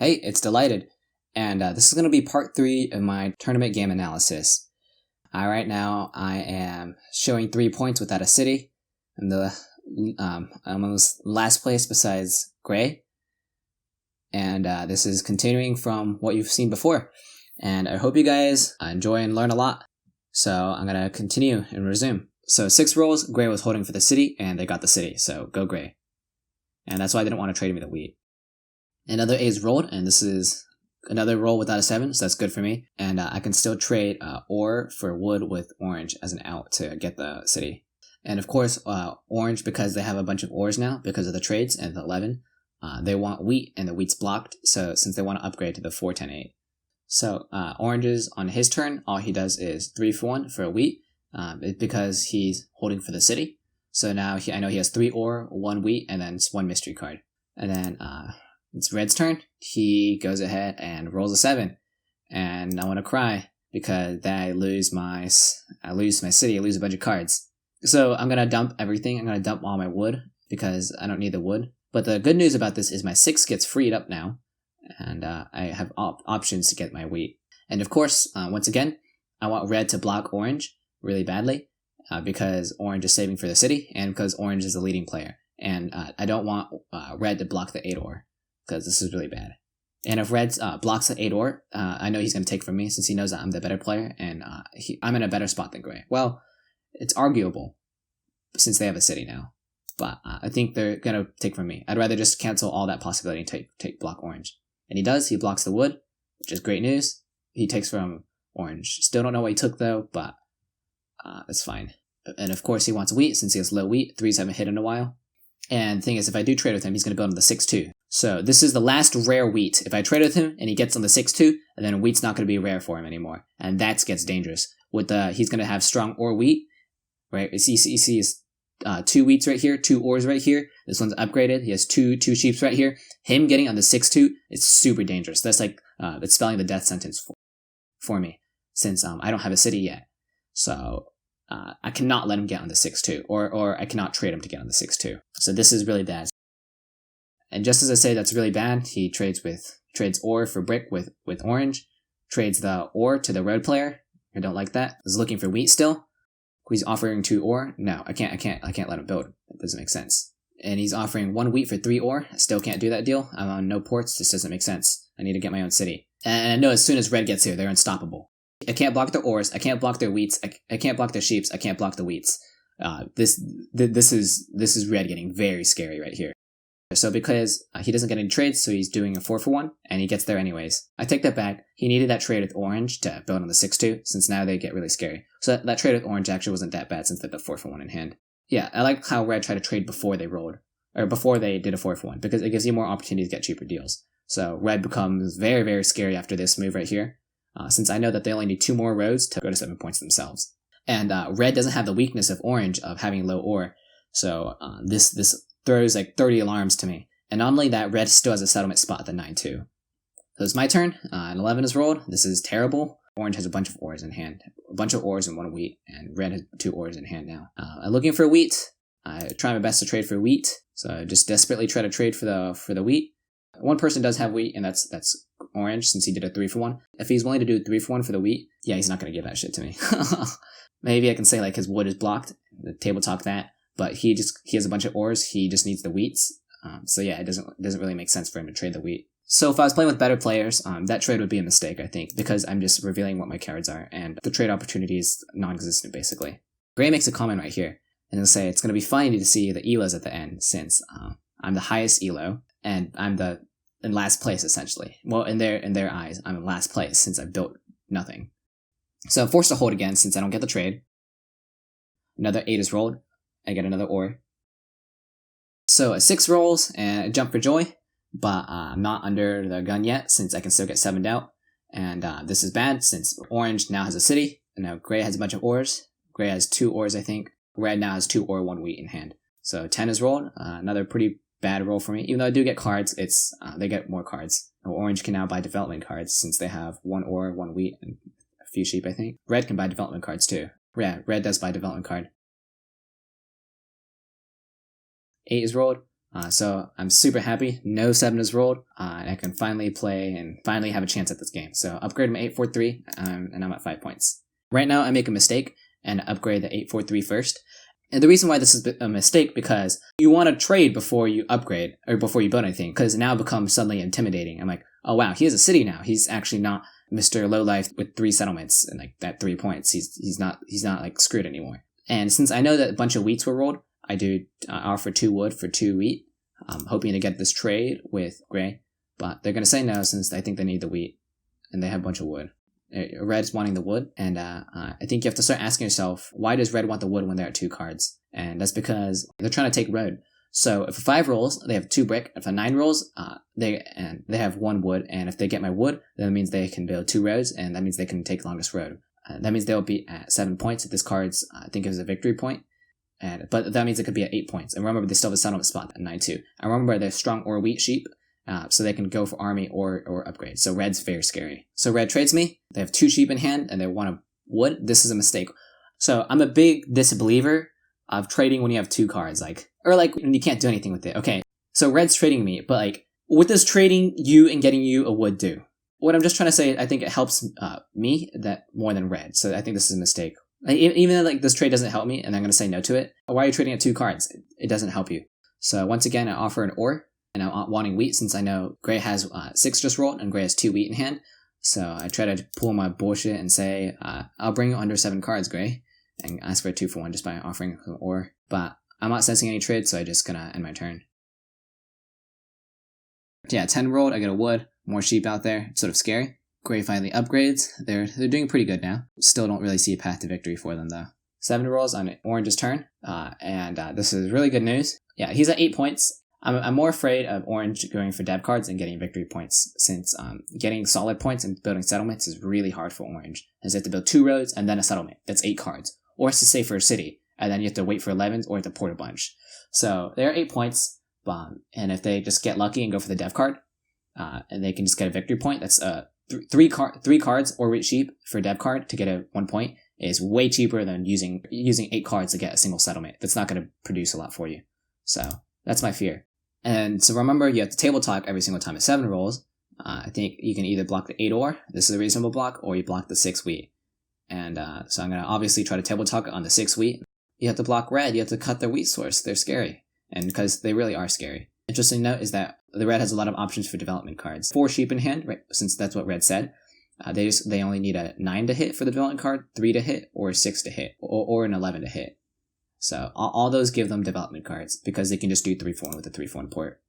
Hey, it's Dylighted, and this is going to be part 3 of my tournament game analysis. Right now, I am showing 3 points without a city, and I'm on last place besides Gray, and this is continuing from what you've seen before, and I hope you guys enjoy and learn a lot. So I'm going to continue and resume. So 6 rolls, Gray was holding for the city, and they got the city, so go Gray. And that's why I didn't want to trade me the wheat. Another 8 is rolled, and this is another roll without a 7, so that's good for me. And I can still trade ore for wood with orange as an out to get the city. And of course, orange, because they have a bunch of ores now, because of the trades and the 11, they want wheat, and the wheat's blocked, so since they want to upgrade to the 4, 10, 8. So orange's on his turn, all he does is 3 for 1 for a wheat, because he's holding for the city. So now I know he has 3 ore, 1 wheat, and then 1 mystery card. And then it's Red's turn. He goes ahead and rolls a 7, and I want to cry because then I lose my city. I lose a bunch of cards. So I'm gonna dump everything. I'm gonna dump all my wood because I don't need the wood. But the good news about this is my 6 gets freed up now, and I have options to get my wheat. And of course, once again, I want Red to block Orange really badly because Orange is saving for the city, and because Orange is the leading player. And I don't want Red to block the 8 ore, because this is really bad. And if Red blocks the 8 ore, I know he's going to take from me since he knows that I'm the better player, and I'm in a better spot than Gray. Well, it's arguable since they have a city now, but I think they're going to take from me. I'd rather just cancel all that possibility and take block Orange. And he does. He blocks the wood, which is great news. He takes from Orange. Still don't know what he took though, but it's fine. And of course he wants wheat since he has low wheat. 3s haven't hit in a while. And the thing is, if I do trade with him, he's going to go into the 6-2. So this is the last rare wheat. If I trade with him and he gets on the 6-2, then wheat's not going to be rare for him anymore. And that gets dangerous. He's going to have strong ore wheat, right? You see his 2 wheats right here, 2 ores right here. This one's upgraded. He has two sheeps right here. Him getting on the 6-2 is super dangerous. That's like it's spelling the death sentence for me, since I don't have a city yet. So I cannot let him get on the 6-2, or I cannot trade him to get on the 6-2. So this is really bad. And just as I say that's really bad, he trades ore for brick with orange, trades the ore to the red player. I don't like that. He's looking for wheat still. He's offering 2 ore. No, I can't let him build. That doesn't make sense. And he's offering 1 wheat for 3 ore. I still can't do that deal. I'm on no ports. This doesn't make sense. I need to get my own city. And I know as soon as red gets here, they're unstoppable. I can't block their ores. I can't block their wheats. I can't block their sheeps. I can't block the wheats. This is red getting very scary right here. So because he doesn't get any trades, so he's doing a 4 for 1, and he gets there anyways. I take that back. He needed that trade with orange to build on the 6-2, since now they get really scary. So that trade with orange actually wasn't that bad since they had the 4 for 1 in hand. Yeah, I like how red tried to trade before they rolled, or before they did a 4 for 1, because it gives you more opportunity to get cheaper deals. So red becomes very, very scary after this move right here, since I know that they only need 2 more roads to go to 7 points themselves. And red doesn't have the weakness of orange of having low ore, so this throws like 30 alarms to me. And not only that, red still has a settlement spot at the 9-2. So it's my turn. An 11 is rolled. This is terrible. Orange has a bunch of ores in hand. A bunch of ores and 1 wheat. And red has 2 ores in hand now. I'm looking for wheat. I try my best to trade for wheat. So I just desperately try to trade for the wheat. One person does have wheat, and that's orange, since he did a 3 for 1. If he's willing to do 3 for 1 for the wheat, yeah, he's not going to give that shit to me. Maybe I can say like his wood is blocked. The table talk that. But he has a bunch of ores. He just needs the wheats. So yeah, it doesn't really make sense for him to trade the wheat. So if I was playing with better players, that trade would be a mistake, I think, because I'm just revealing what my cards are, and the trade opportunity is non-existent, basically. Gray makes a comment right here, and he'll say, it's going to be funny to see the elos at the end, since I'm the highest elo, and I'm in last place, essentially. Well, in their eyes, I'm in last place, since I built nothing. So I'm forced to hold again, since I don't get the trade. Another 8 is rolled. I get another ore. So 6 rolls and I jump for joy, but I'm not under the gun yet since I can still get 7'd out. And this is bad since orange now has a city, and now gray has a bunch of ores. Gray has 2 ores, I think. Red now has 2 ore, 1 wheat in hand. So 10 is rolled. Another pretty bad roll for me. Even though I do get cards, they get more cards. Orange can now buy development cards since they have 1 ore, 1 wheat, and a few sheep, I think. Red can buy development cards too. Yeah, red does buy development card. 8 is rolled. So I'm super happy. No 7 is rolled, and I can finally play and finally have a chance at this game. So upgrade my 843, and I'm at 5 points. Right now I make a mistake and upgrade the 843 first. And the reason why this is a mistake, because you want to trade before you upgrade, or before you build anything, because now it becomes suddenly intimidating. I'm like, oh wow, he has a city now. He's actually not Mr. Lowlife with 3 settlements and like that 3 points. He's not like screwed anymore. And since I know that a bunch of wheats were rolled, I do offer 2 wood for 2 wheat. I'm hoping to get this trade with Gray, but they're going to say no since I think they need the wheat, and they have a bunch of wood. Red's wanting the wood, and I think you have to start asking yourself, why does Red want the wood when they're at 2 cards? And that's because they're trying to take road. So if a 5 rolls, they have 2 brick. If a 9 rolls, they have 1 wood, and if they get my wood, then that means they can build 2 roads, and that means they can take longest road. That means they'll be at 7 points if this card's, I think it was a victory point. But that means it could be at 8 points. And remember, they still have a settlement spot at 9 too. And remember, they're strong or wheat sheep, so they can go for army or upgrade. So red's very scary. So red trades me. They have 2 sheep in hand, and they want a wood. This is a mistake. So I'm a big disbeliever of trading when you have 2 cards, or when you can't do anything with it. Okay, so red's trading me, but what does trading you and getting you a wood do? What I'm just trying to say, I think it helps me that more than red. So I think this is a mistake. Even though this trade doesn't help me and I'm going to say no to it, why are you trading at 2 cards? It doesn't help you. So once again, I offer an ore, and I'm wanting wheat since I know Gray has 6 just rolled and Gray has 2 wheat in hand. So I try to pull my bullshit and say, I'll bring you under 7 cards, Gray, and ask for a 2 for 1 just by offering an ore. But I'm not sensing any trade, so I'm just going to end my turn. Yeah, 10 rolled, I get a wood, more sheep out there, it's sort of scary. Gray finally upgrades. They're doing pretty good now. Still don't really see a path to victory for them though. 7 rolls on Orange's turn, and this is really good news. Yeah, he's at 8 points. I'm more afraid of Orange going for dev cards and getting victory points, since getting solid points and building settlements is really hard for Orange, as they have to build 2 roads and then a settlement. That's 8 cards. Or it's to save for a city, and then you have to wait for 11s or to port a bunch. So they're 8 points, and if they just get lucky and go for the dev card, and they can just get a victory point, that's 3 cards or wheat sheep for dev card to get a 1 point is way cheaper than using 8 cards to get a single settlement. That's not going to produce a lot for you. So that's my fear. And so remember, you have to table talk every single time a 7 rolls. I think you can either block the 8 ore, this is a reasonable block, or you block the 6 wheat. And so I'm going to obviously try to table talk on the 6 wheat. You have to block red, you have to cut their wheat source. They're scary. And because they really are scary. Interesting note is that the red has a lot of options for development cards. 4 sheep in hand, right, since that's what red said. They only need a 9 to hit for the development card, 3 to hit, or 6 to hit, or an 11 to hit. So all those give them development cards, because they can just do 3 for 1 with a 3 for 1 port.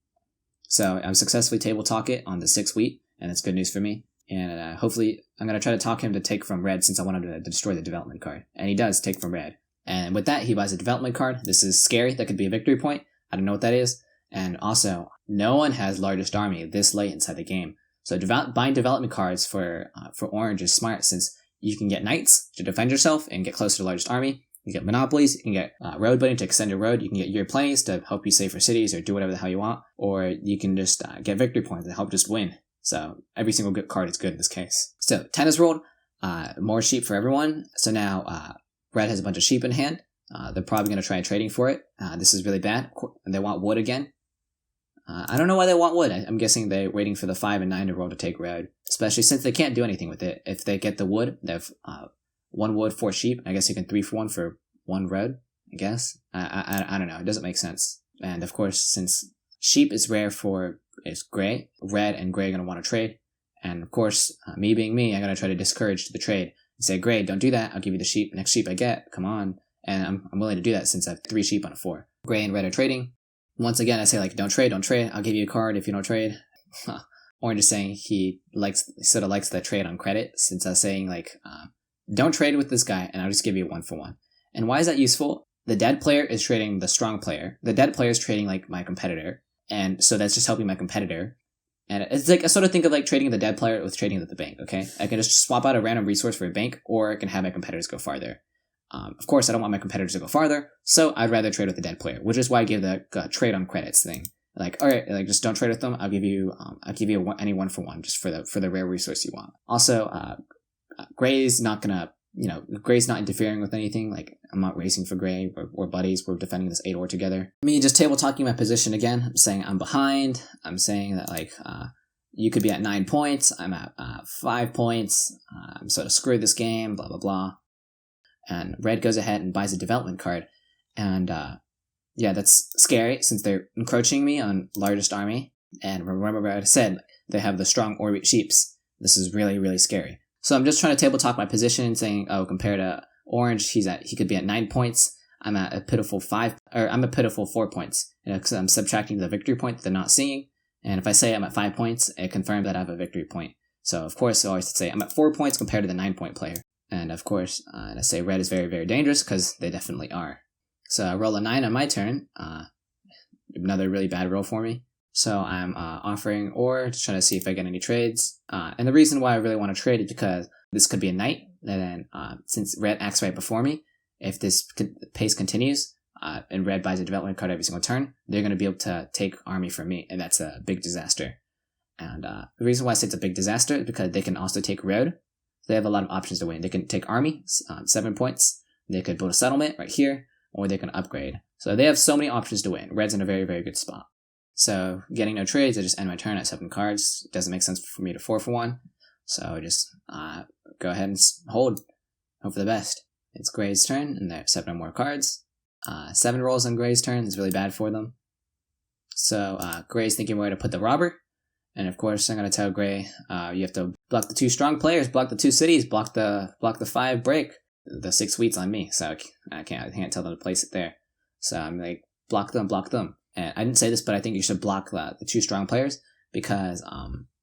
So I'm successfully table talk it on the 6 wheat, and it's good news for me. And hopefully I'm going to try to talk him to take from red, since I want him to destroy the development card. And he does take from red. And with that, he buys a development card. This is scary. That could be a victory point. I don't know what that is. And also, no one has largest army this late inside the game. So buying development cards for Orange is smart, since you can get knights to defend yourself and get close to the largest army. You can get monopolies, you can get road building to extend your road, you can get your plays to help you save for cities or do whatever the hell you want, or you can just get victory points to help just win. So every single good card is good in this case. So 10 is rolled, more sheep for everyone. So now red has a bunch of sheep in hand. They're probably going to try trading for it. This is really bad. They want wood again. I don't know why they want wood. I'm guessing they're waiting for the 5 and 9 to roll to take road, especially since they can't do anything with it. If they get the wood, they have 1 wood, 4 sheep. I guess you can 3 for 1 for 1 road, I guess. I don't know. It doesn't make sense. And of course, since sheep is rare is gray, red and gray are going to want to trade. And of course, me being me, I'm going to try to discourage the trade and say, Gray, don't do that. I'll give you the next sheep I get. Come on. And I'm willing to do that since I have 3 sheep on a 4. Gray and red are trading. Once again, I say, don't trade. I'll give you a card if you don't trade. Orange is saying he sort of likes the trade on credit, since I was saying, don't trade with this guy, and I'll just give you 1 for 1. And why is that useful? The dead player is trading the strong player. The dead player is trading, my competitor. And so that's just helping my competitor. And it's I sort of think of trading the dead player with trading with the bank, okay? I can just swap out a random resource for a bank, or I can have my competitors go farther. Of course, I don't want my competitors to go farther, so I'd rather trade with the dead player, which is why I give the trade on credits thing. Alright, just don't trade with them. I'll give you any 1 for 1 just for the rare resource you want. Also, Gray is not gonna Gray's not interfering with anything. Like, I'm not racing for Gray. We're buddies. We're defending this 8 ore together. Me just table talking my position again. I'm saying I'm behind. I'm saying that, like, you could be at 9 points. I'm at 5 points. I'm sort of screwed this game, blah, blah, blah. And red goes ahead and buys a development card. And, that's scary since they're encroaching me on largest army. And remember what I said, they have the strong orbit sheeps. This is really, really scary. So I'm just trying to table talk my position, saying, compared to orange, he could be at 9 points. I'm at a pitiful 4 points. Because I'm subtracting the victory point that they're not seeing. And if I say I'm at 5 points, it confirms that I have a victory point. So of course, I always say I'm at 4 points compared to the 9-point player. And of course, I say red is very, very dangerous because they definitely are. So I roll a 9 on my turn. Another really bad roll for me. So I'm offering ore to try to see if I get any trades. And the reason why I really want to trade is because this could be a knight. And then since red acts right before me, if this pace continues and red buys a development card every single turn, they're going to be able to take army from me. And that's a big disaster. And the reason why I say it's a big disaster is because they can also take road. They have a lot of options to win. They can take army, 7 points. They could build a settlement right here, or they can upgrade. So they have so many options to win. Red's in a very, very good spot. So getting no trades, I just end my turn at 7 cards. It doesn't make sense for me to 4 for 1. So just go ahead and hold. Hope for the best. It's Gray's turn, and they have 7 more cards. 7 rolls on Gray's turn is really bad for them. So Gray's thinking where to put the robber. And of course, I'm going to tell Gray, you have to block the 2 strong players, block the 2 cities, block the 5 break. The 6 wheat's on me, so I can't tell them to place it there. So I'm like, block them. And I didn't say this, but I think you should block the 2 strong players because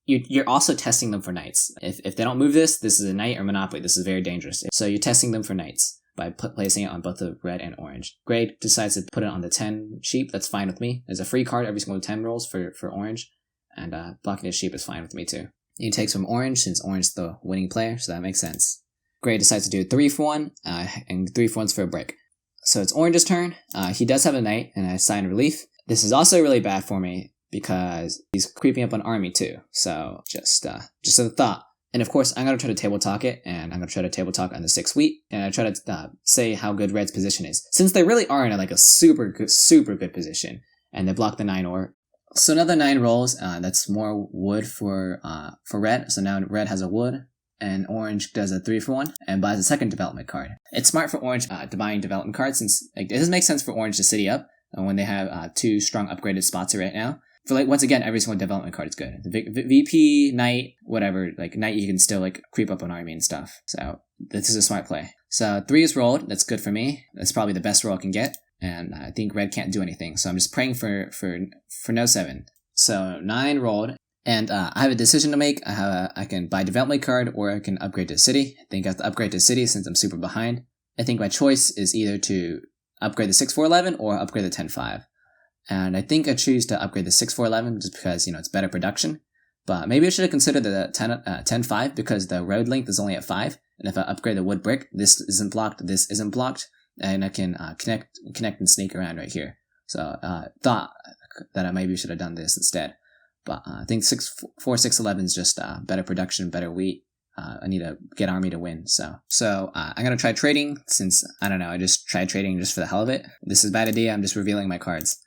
you're also testing them for knights. If they don't move this is a knight or monopoly. This is very dangerous. So you're testing them for knights by placing it on both the red and orange. Gray decides to put it on the 10 sheep. That's fine with me. There's a free card every single 10 rolls for orange. And blocking his sheep is fine with me too. He takes from orange since orange is the winning player, so that makes sense. Gray decides to do 3 for 1, and 3 for 1's for a break. So it's orange's turn. He does have a knight, and I assign relief. This is also really bad for me because he's creeping up on army too. So just a thought. And of course, I'm going to try to table talk it, and I'm going to try to table talk on the 6 wheat, and I try to say how good red's position is. Since they really are in a super good position, and they block the 9 ore. So another 9 rolls, that's more wood for red. So now red has a wood, and orange does a 3 for 1, and buys a second development card. It's smart for orange to buy development cards, since it doesn't make sense for orange to city up when they have 2 strong upgraded spots right now. For once again, every single development card is good. The VP, knight, whatever, knight you can still creep up on army and stuff. So this is a smart play. So 3 is rolled, that's good for me. That's probably the best roll I can get. And I think red can't do anything, so I'm just praying for no 7. So 9 rolled, and I have a decision to make. I can buy development card, or I can upgrade to city. I think I have to upgrade to city since I'm super behind. I think my choice is either to upgrade the 6-4-11 or upgrade the 10-5. And I think I choose to upgrade the 6-4-11 just because, it's better production. But maybe I should have considered the 10-5 because the road length is only at 5. And if I upgrade the wood brick, this isn't blocked, this isn't blocked. And I can connect and sneak around right here. So thought that I maybe should have done this instead. But I think 6-11 is just better production, better wheat. I need to get army to win. So I'm going to try trading since, I don't know, I just tried trading just for the hell of it. This is a bad idea. I'm just revealing my cards.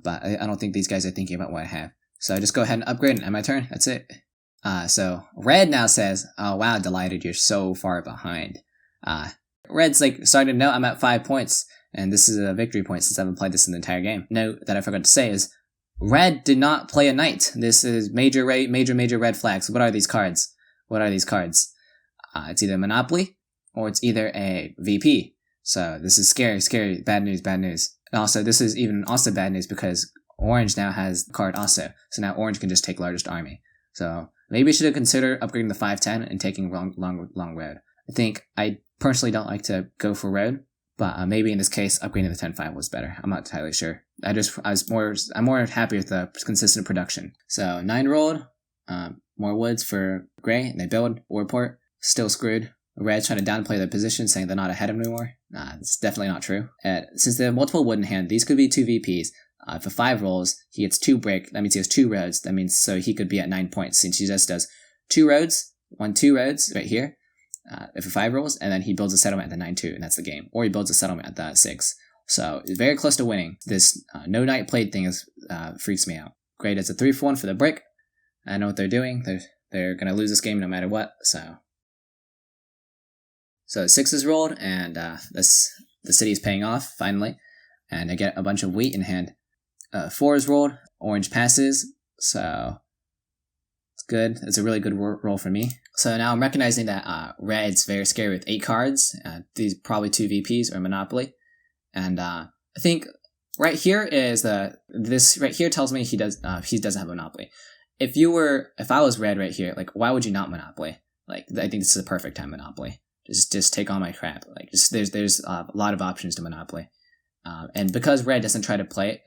But I don't think these guys are thinking about what I have. So I just go ahead and upgrade and end my turn. That's it. So red now says, oh wow, Dylighted, you're so far behind. Red's starting to know I'm at 5 points, and this is a victory point since I haven't played this in the entire game. Note that I forgot to say is, red did not play a knight. This is major red flags. What are these cards? It's either Monopoly, or it's either a VP. So this is scary, bad news. And also, this is even also bad news because orange now has the card also. So now orange can just take largest army. So maybe I should have considered upgrading the 5-10 and taking long road. I think I personally don't like to go for road, but maybe in this case, upgrading the 10-5 was better. I'm not entirely sure. I'm more happy with the consistent production. So 9 rolled, more woods for gray, and they build Warport. Still screwed. Red's trying to downplay their position, saying they're not ahead of anymore. It's definitely not true. Since they have multiple wood in hand, these could be 2 VPs. For 5 rolls, he gets 2 break. That means he has 2 roads. That means so he could be at 9 points since he just does 2 roads, 2 roads right here. if a 5 rolls, and then he builds a settlement at the 9-2, and that's the game. Or he builds a settlement at the 6. So it's very close to winning. This no knight played thing freaks me out. Great, it's a 3-for-1 for the brick. I know what they're doing. They're going to lose this game no matter what, so 6 is rolled, and the city is paying off, finally. And I get a bunch of wheat in hand. 4 is rolled, orange passes, so it's good. It's a really good roll for me. So now I'm recognizing that red's very scary with 8 cards. These probably 2 VPs or Monopoly. And I think right here is this right here tells me he doesn't have Monopoly. If I was red right here, like, why would you not Monopoly? Like, I think this is a perfect time Monopoly. Just take all my crap. Like, there's a lot of options to Monopoly. And because red doesn't play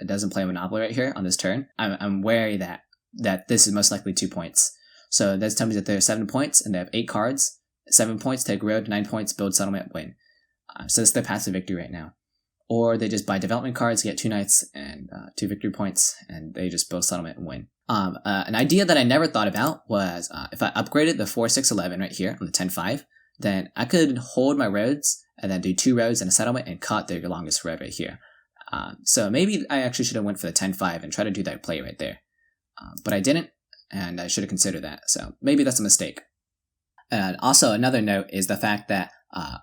Monopoly right here on this turn, I'm wary that this is most likely 2 points. So that's telling me that there are 7 points, and they have 8 cards. 7 points, take road, 9 points, build settlement, win. So that's their path to victory right now. Or they just buy development cards, get 2 knights and 2 victory points, and they just build settlement and win. An idea that I never thought about was if I upgraded the 4-6-11 right here on the 10-5, then I could hold my roads and then do 2 roads and a settlement and cut their longest road right here. So maybe I actually should have went for the 10-5 and try to do that play right there. But I didn't, and I should have considered that. So maybe that's a mistake. And also another note is the fact that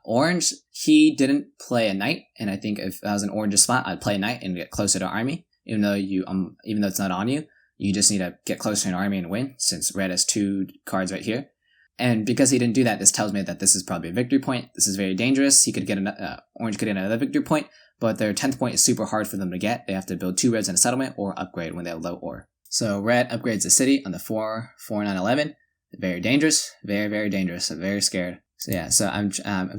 orange, he didn't play a knight, and I think if I was in orange's spot, I'd play a knight and get closer to army. Even though it's not on you, you just need to get closer to an army and win, since red has 2 cards right here. And because he didn't do that, this tells me that this is probably a victory point. This is very dangerous. He could get orange could get another victory point, but their 10th point is super hard for them to get. They have to build 2 reds and a settlement or upgrade when they have low ore. So red upgrades the city on the 4-9-11. Very dangerous, very, very dangerous. I'm very scared. So yeah, so I'm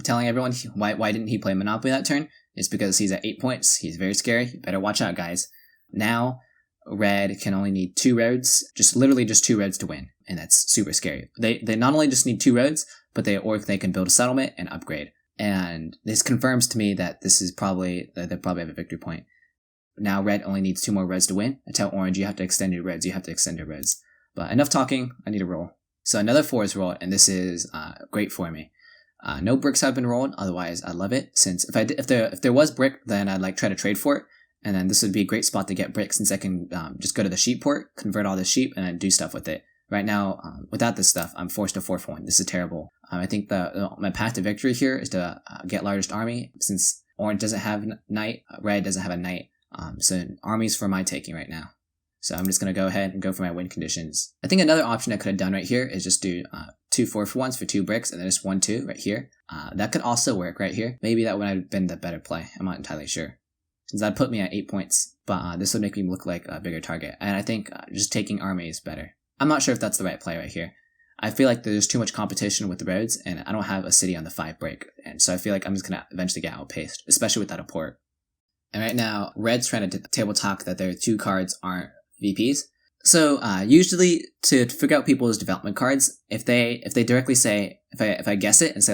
telling everyone why didn't he play Monopoly that turn? It's because he's at 8 points. He's very scary. You better watch out, guys. Now, red can only need 2 roads, literally just 2 roads to win, and that's super scary. They not only just need 2 roads, but they can build a settlement and upgrade. And this confirms to me that they probably have a victory point. Now red only needs 2 more roads to win. I tell orange, you have to extend your roads. But enough talking. I need a roll. So another 4 is rolled, and this is great for me. No bricks have been rolled, otherwise I love it. Since if there was brick, then I'd try to trade for it, and then this would be a great spot to get brick, since I can just go to the sheep port, convert all the sheep, and then do stuff with it. Right now, without this stuff, I'm forced to 4-for-1. This is terrible. I think my path to victory here is to get largest army, since orange doesn't have knight, red doesn't have a knight. So army's for my taking right now. So I'm just going to go ahead and go for my win conditions. I think another option I could have done right here is just do 2 4-for-1s for 2 bricks, and then just 1-2 right here. That could also work right here. Maybe that would have been the better play. I'm not entirely sure, since that'd put me at 8 points. But this would make me look like a bigger target. And I think just taking army is better. I'm not sure if that's the right play right here. I feel like there's too much competition with the roads, and I don't have a city on the 5 break. And so I feel like I'm just going to eventually get outpaced, especially without a port. And right now, red's trying to table talk that their 2 cards aren't VPs. So usually to figure out people's development cards, if they directly say, if I guess it and say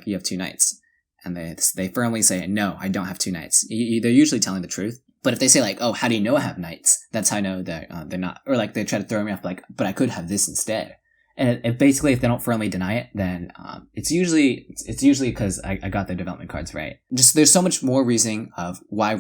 you have 2 knights, and they firmly say, no, I don't have 2 knights, they're usually telling the truth. But if they say how do you know I have knights? That's how I know that they're not. Or they try to throw me off but I could have this instead. And if they don't firmly deny it, then it's usually because I got their development cards right. Just there's so much more reasoning of why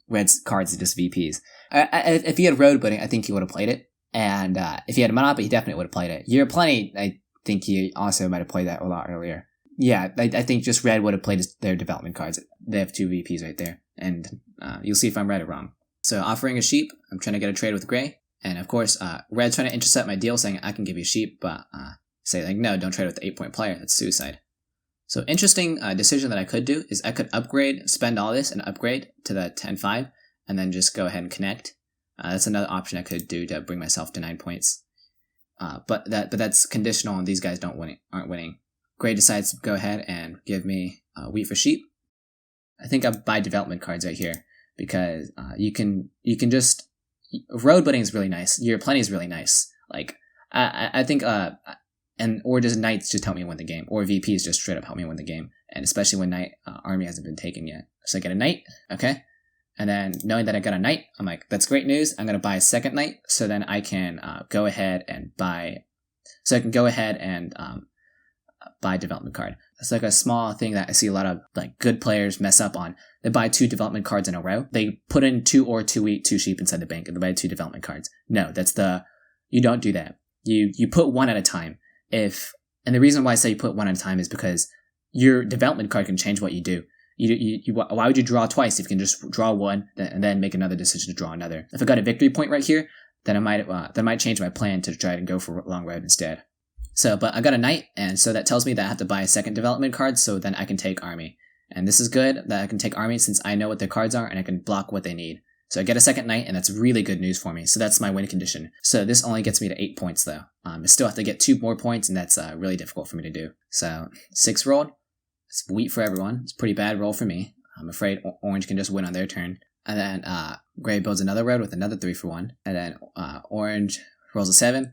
red's cards are just VPs. If he had road building, I think he would have played it. And if he had Monopoly, he definitely would have played it. Year Plenty, I think he also might have played that a lot earlier. Yeah, I think just red would have played their development cards. They have 2 VPs right there. And you'll see if I'm right or wrong. So offering a sheep, I'm trying to get a trade with gray. And of course, red's trying to intercept my deal, saying I can give you sheep, but say no, don't trade with the 8-point player. That's suicide. So interesting decision that I could do is I could upgrade, spend all this and upgrade to the 10-5, and then just go ahead and connect. That's another option I could do to bring myself to 9 points. But that's conditional on these guys aren't winning. Gray decides to go ahead and give me wheat for sheep. I think I'll buy development cards right here, because you can just road building is really nice. Year Plenty is really nice. I think or just knights just help me win the game, or VPs just straight up help me win the game, and especially when knight army hasn't been taken yet. So I get a knight, okay, and then knowing that I got a knight, I'm like, that's great news. I'm gonna buy a second knight, so then I can go ahead and buy. So I can go ahead and buy development card. It's like a small thing that I see a lot of like good players mess up on. They buy 2 development cards in a row. They put in 2 or 2 wheat, 2 sheep inside the bank, and they buy 2 development cards. No, you don't do that. You put 1 at a time. And the reason why I say you put 1 at a time is because your development card can change what you do. Why would you draw twice if you can just draw 1 and then make another decision to draw another? If I got a victory point right here, then I might change my plan to try and go for long road instead. So, but I got a knight, and so that tells me that I have to buy a second development card, so then I can take army. And this is good that I can take army since I know what their cards are and I can block what they need. So I get a second knight, and that's really good news for me. So that's my win condition. So this only gets me to 8 points though. I still have to get 2 more points, and that's really difficult for me to do. So 6 rolled. It's wheat for everyone. It's a pretty bad roll for me. I'm afraid orange can just win on their turn. And then gray builds another road with another 3 for 1. And then orange rolls a 7.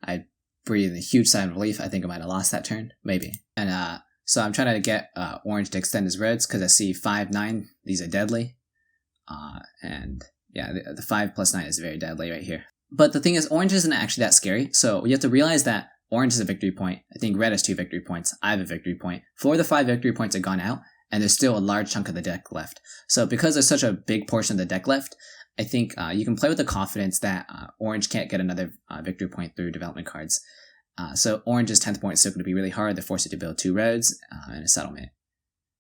I breathe a huge sigh of relief. I think I might have lost that turn. Maybe. And so I'm trying to get orange to extend his roads because I see 5, 9. These are deadly. And yeah, the 5 plus 9 is very deadly right here. But the thing is, orange isn't actually that scary. So you have to realize that orange is a victory point. I think red has 2 victory points. I have a victory point. 4 of the 5 victory points are gone out, and there's still a large chunk of the deck left. So because there's such a big portion of the deck left, I think you can play with the confidence that orange can't get another victory point through development cards. So orange's 10th point is still going to be really hard. They're forced to build 2 roads and a settlement.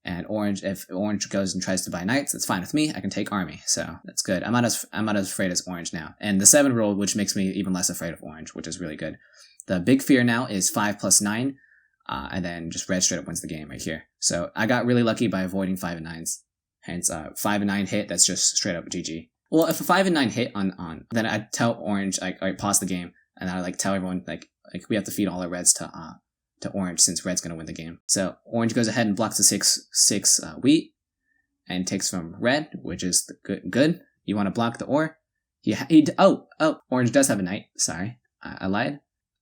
And if orange goes and tries to buy knights, that's fine with me. I can take army, so that's good. I'm not as afraid as orange now. And the 7 rolled, which makes me even less afraid of orange, which is really good. The big fear now is 5 plus 9, and then just red straight up wins the game right here. So I got really lucky by avoiding 5 and 9s. Hence, 5 and 9 hit, that's just straight up GG. Well, if a 5 and 9 hit on then I'd tell orange, I pause the game, and I'd tell everyone, we have to feed all our reds to orange since red's going to win the game. So orange goes ahead and blocks the 6 wheat and takes from red, which is good. You want to block the ore. Orange does have a knight. Sorry, I lied.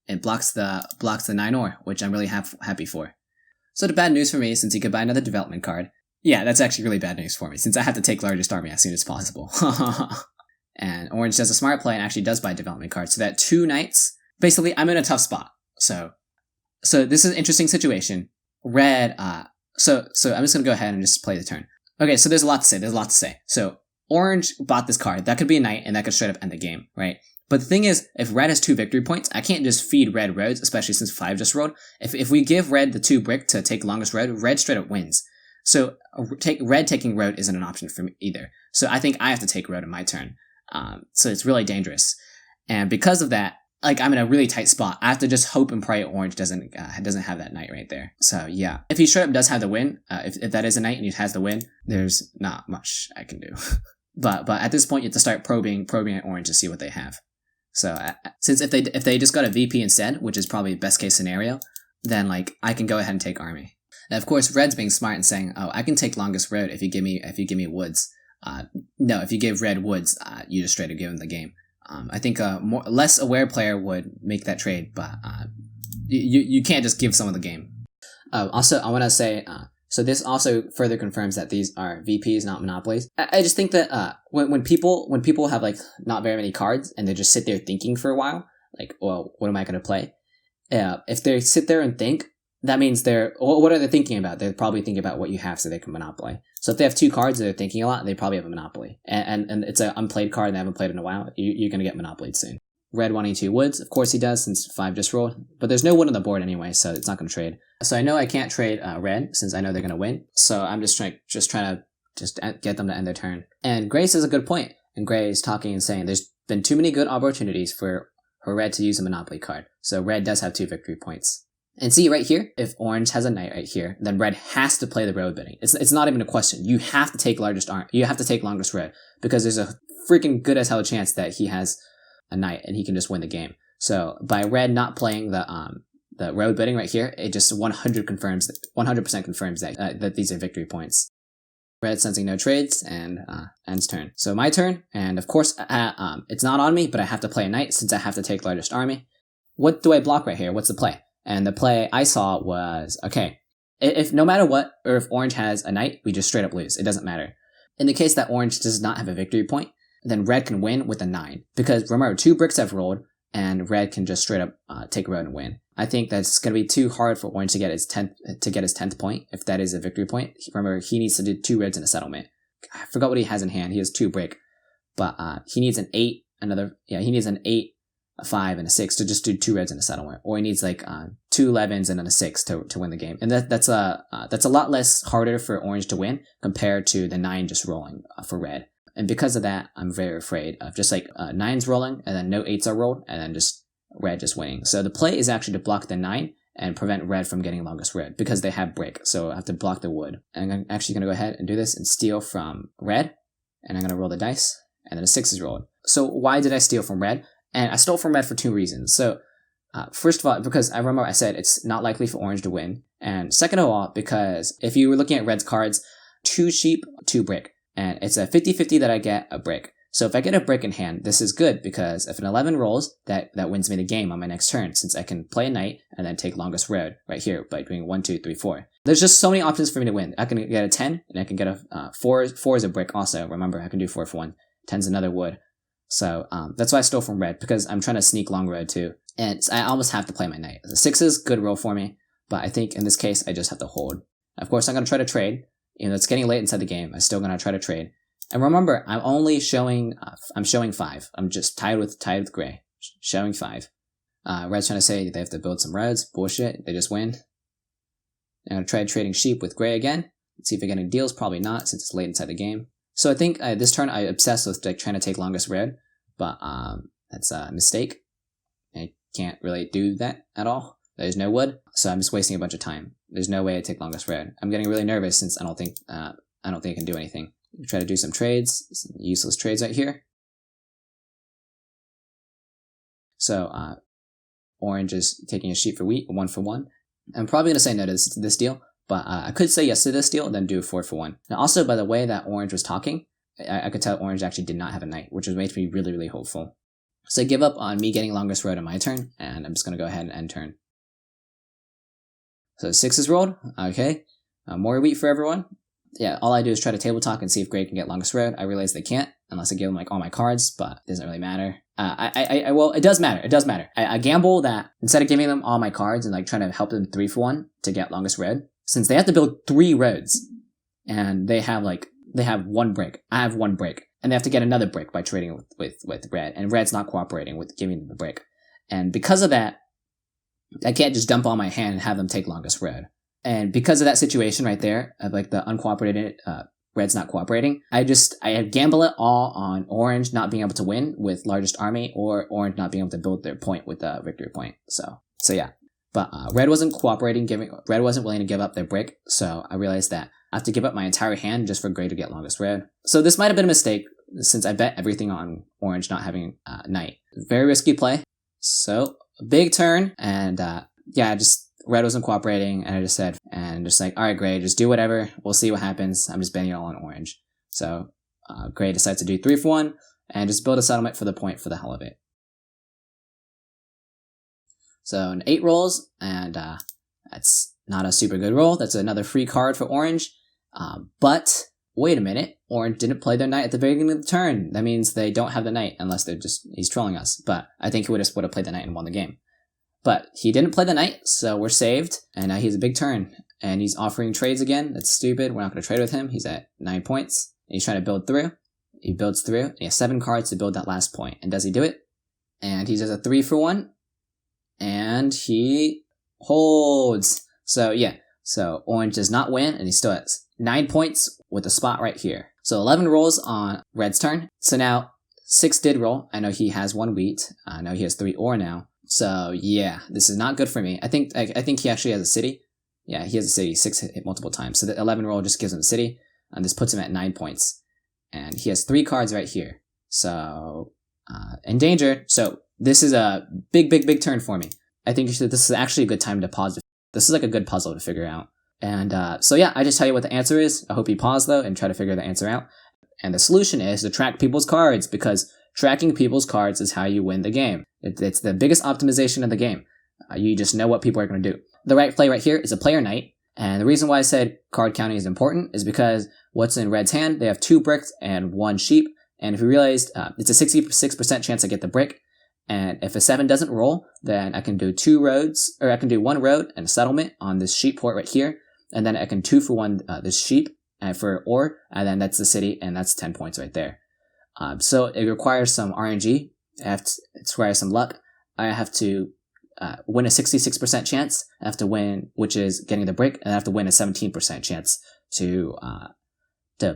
It blocks the 9 ore, which I'm really happy for. So the bad news for me, since he could buy another development card. Yeah, that's actually really bad news for me, since I have to take largest army as soon as possible. And orange does a smart play and actually does buy development cards. So that 2 knights, basically I'm in a tough spot. So this is an interesting situation. Red, so I'm just going to go ahead and just play the turn. Okay, so there's a lot to say. So orange bought this card. That could be a knight, and that could straight up end the game, right? But the thing is, if red has 2 victory points, I can't just feed red roads, especially since 5 just rolled. If we give red the 2 brick to take longest road, red straight up wins. So red taking road isn't an option for me either. So I think I have to take road in my turn. So it's really dangerous. And because of that, I'm in a really tight spot. I have to just hope and pray orange doesn't have that knight right there. So yeah, if he straight up does have the win, if that is a knight and he has the win, there's not much I can do. but at this point, you have to start probing at orange to see what they have. So since if they just got a VP instead, which is probably best case scenario, then I can go ahead and take army. Now of course, red's being smart and saying, oh, I can take longest road if you give me woods. No, if you give red woods, you just straight up give him the game. I think a less aware player would make that trade, but you can't just give someone the game. Also, I want to say, so this also further confirms that these are VPs, not monopolies. I just think that when people have not very many cards and they just sit there thinking for a while, well, what am I going to play? If they sit there and think, that means what are they thinking about? They're probably thinking about what you have so they can monopoly. So if they have 2 cards that they're thinking a lot, they probably have a monopoly. And it's an unplayed card and they haven't played in a while, you're going to get monopolied soon. Red wanting 2 woods, of course he does since 5 just rolled, but there's no wood on the board anyway, so it's not going to trade. So I know I can't trade red since I know they're going to win, so I'm just trying to get them to end their turn. And Gray says a good point, and Gray is talking and saying there's been too many good opportunities for red to use a monopoly card, so red does have 2 victory points. And see right here, if orange has a knight right here, then red has to play the road bidding. It's not even a question. You have to take you have to take longest road, because there's a freaking good as hell chance that he has a knight and he can just win the game. So by red not playing the road bidding right here, it just 100% confirms that these are victory points. Red sensing no trades and ends turn. So my turn, and of course it's not on me, but I have to play a knight since I have to take largest army. What do I block right here? What's the play? And the play I saw was, okay, if no matter what, or if orange has a knight, we just straight up lose. It doesn't matter. In the case that orange does not have a victory point, then red can win with a 9. Because remember, 2 bricks have rolled, and red can just straight up take a road and win. I think that's going to be too hard for orange to get his 10th point, if that is a victory point. Remember, he needs to do 2 reds and a settlement. I forgot what he has in hand. He has 2 break, but he needs an 8, he needs an 8, a 5, and a 6 to just do 2 reds and a settlement, or he needs like 2 11s and then a 6 to win the game. And that's a lot less harder for orange to win compared to the 9 just rolling for red. And because of that, I'm very afraid of just like 9s rolling and then no 8s are rolled and then just red just winning. So the play is actually to block the 9 and prevent red from getting longest red because they have break. So I have to block the wood. And I'm actually going to go ahead and do this and steal from red. And I'm going to roll the dice and then a 6 is rolled. So why did I steal from red? And I stole from red for 2 reasons. So first of all, because I remember I said it's not likely for orange to win. And second of all, because if you were looking at red's cards, 2 sheep, 2 brick. And it's a 50-50 that I get a brick. So if I get a brick in hand, this is good because if an 11 rolls, that wins me the game on my next turn, since I can play a knight and then take longest road right here by doing 1, 2, 3, 4. There's just so many options for me to win. I can get a 10 and I can get a 4. 4 is a brick also. Remember, I can do 4 for 1. 10's another wood. So that's why I stole from red, because I'm trying to sneak long road too. And I almost have to play my knight. The 6 is good roll for me, but I think in this case, I just have to hold. Of course, I'm going to try to trade. You know, it's getting late inside the game. I'm still going to try to trade. And remember, I'm only showing, I'm showing 5. I'm just tied with gray. Showing 5. Red's trying to say they have to build some roads. Bullshit. They just win. I'm going to try trading sheep with gray again. Let's see if I get any deals. Probably not, since it's late inside the game. So I think this turn I obsessed with like trying to take longest red, but that's a mistake. I can't really do that at all. There's no wood, so I'm just wasting a bunch of time. There's no way I take longest red. I'm getting really nervous since I don't think I can do anything. Try to do some trades, some useless trades right here. So orange is taking a sheep for wheat, 1 for 1. I'm probably gonna say no to this deal, but I could say yes to this deal and then do a 4 for 1. Now also, by the way that orange was talking, I could tell orange actually did not have a knight, which makes me really, really hopeful. So I give up on me getting longest road on my turn, and I'm just gonna go ahead and end turn. So 6 is rolled. Okay, more wheat for everyone. Yeah, all I do is try to table talk and see if gray can get longest road. I realize they can't unless I give them like all my cards, but it doesn't really matter. Well, it does matter. It does matter. I gamble that instead of giving them all my cards and like trying to help them 3 for 1 to get longest road, since they have to build 3 roads and they have 1 brick. I have 1 brick, and they have to get another brick by trading with red, and red's not cooperating with giving them the brick. And because of that, I can't just dump on my hand and have them take longest road. And because of that situation right there, of like the uncooperated, red's not cooperating, I gamble it all on orange not being able to win with largest army, or orange not being able to build their point with a victory point. So yeah. But red wasn't cooperating, red wasn't willing to give up their brick, so I realized that I have to give up my entire hand just for gray to get longest red. So this might have been a mistake, since I bet everything on orange not having knight. Very risky play. So big turn, and red wasn't cooperating, and I just said, alright gray, just do whatever, we'll see what happens, I'm just betting it all on orange. So gray decides to do 3 for 1, and just build a settlement for the point for the hell of it. So an 8 rolls, and that's not a super good roll. That's another free card for orange. But wait a minute, orange didn't play their knight at the beginning of the turn. That means they don't have the knight, unless he's trolling us. But I think he would have played the knight and won the game. But he didn't play the knight, so we're saved. And now he has a big turn, and he's offering trades again. That's stupid. We're not going to trade with him. He's at 9 points, and he's trying to build through. He builds through, and he has 7 cards to build that last point. And does he do it? And he does a 3 for 1. And he holds. So yeah, so orange does not win, and he still has 9 points with a spot right here. So 11 rolls on red's turn. So now 6 did roll. I know he has 1 wheat. I know he has 3 ore now. So yeah, this is not good for me. I think he actually has a city. Yeah, he has a city. 6 hit multiple times. So the 11 roll just gives him a city, and this puts him at 9 points. And he has 3 cards right here. So in danger. So this is a big turn for me. I think this is actually a good time to pause. This is like a good puzzle to figure out. And so yeah, I just tell you what the answer is. I hope you pause though and try to figure the answer out. And the solution is to track people's cards, because tracking people's cards is how you win the game. It's the biggest optimization of the game. You just know what people are going to do. The right play right here is a player knight. And the reason why I said card counting is important is because what's in red's hand, they have 2 bricks and 1 sheep. And if you realized, it's a 66% chance I get the brick. And if a 7 doesn't roll, then I can do 2 roads, or I can do 1 road and a settlement on this sheep port right here. And then I can 2 for 1 this sheep for ore, and then that's the city, and that's 10 points right there. So it requires some RNG. It requires some luck. I have to win a 66% chance. I have to win, which is getting the brick, and I have to win a 17% chance to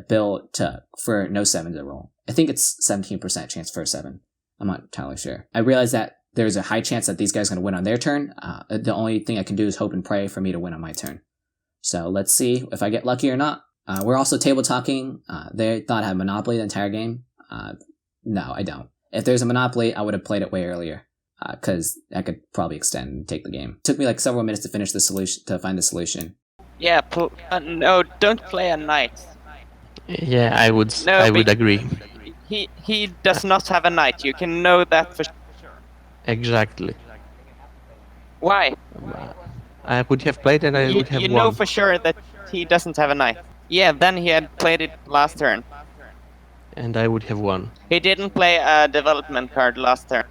build for no 7 to roll. I think it's 17% chance for a 7. I'm not entirely sure. I realize that there's a high chance that these guys are going to win on their turn. The only thing I can do is hope and pray for me to win on my turn. So let's see if I get lucky or not. We're also table talking. They thought I had Monopoly the entire game. No, I don't. If there's a Monopoly, I would have played it way earlier, because I could probably extend and take the game. It took me like several minutes to finish the solution, to find the solution. Yeah, no, don't play a knight. Yeah, I would agree. He does not have a knight. You can know that for sure. Exactly. Why? I would have played and I would have won. You know for sure that he doesn't have a knight. Yeah, then he had played it last turn. And I would have won. He didn't play a development card last turn.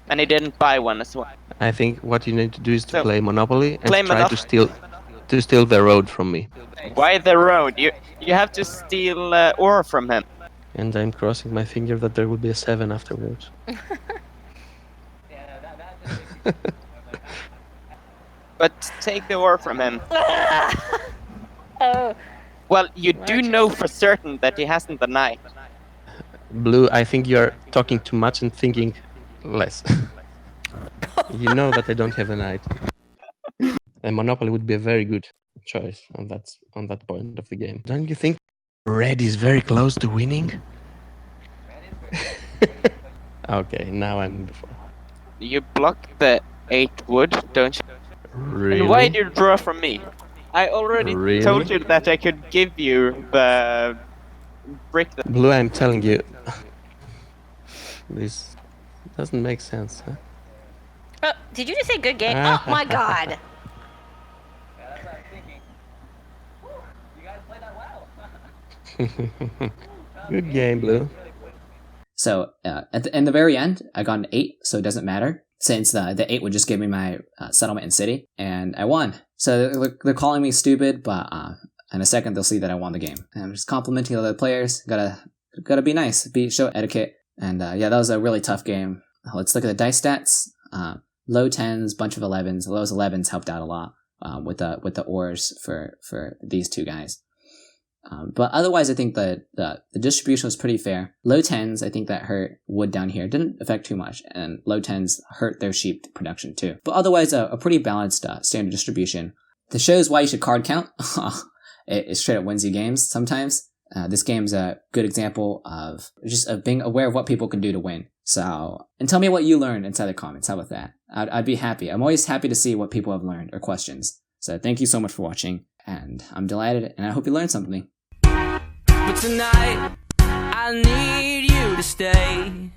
And he didn't buy one as well. I think what you need to do is to play Monopoly and try to steal the road from me. Why the road? You have to steal ore from him. And I'm crossing my finger that there will be a 7 afterwards. But take the ore from him. Oh. Well, you do know for certain that he hasn't a knight. Blue, I think you're talking too much and thinking less. You know that I don't have a knight. And Monopoly would be a very good choice on that point of the game. Don't you think red is very close to winning? Okay, now I'm before. You block the 8 wood, don't you? Really? And why do you draw from me? I already told you that I could give you the brick. Blue, I'm telling you, this doesn't make sense, huh? Oh, did you just say good game? Oh my god! Yeah, that's what I was thinking. You guys played that well. Good game, Blue. So in the very end, I got an 8, so it doesn't matter, since the 8 would just give me my settlement and city, and I won. So they're calling me stupid, but in a second they'll see that I won the game. And I'm just complimenting other players. Gotta be nice, show etiquette. And yeah, that was a really tough game. Let's look at the dice stats. Low 10s, bunch of 11s. Low 11s helped out a lot with the ores for these two guys. But otherwise, I think the distribution was pretty fair. Low 10s, I think that hurt wood down here. Didn't affect too much, and low 10s hurt their sheep production too. But otherwise, a pretty balanced standard distribution. This shows why you should card count. It straight up wins you games sometimes. This game's a good example of being aware of what people can do to win. So, and tell me what you learned inside the comments. How about that? I'd be happy. I'm always happy to see what people have learned or questions. So thank you so much for watching, and I'm delighted, and I hope you learned something. But tonight, I need you to stay.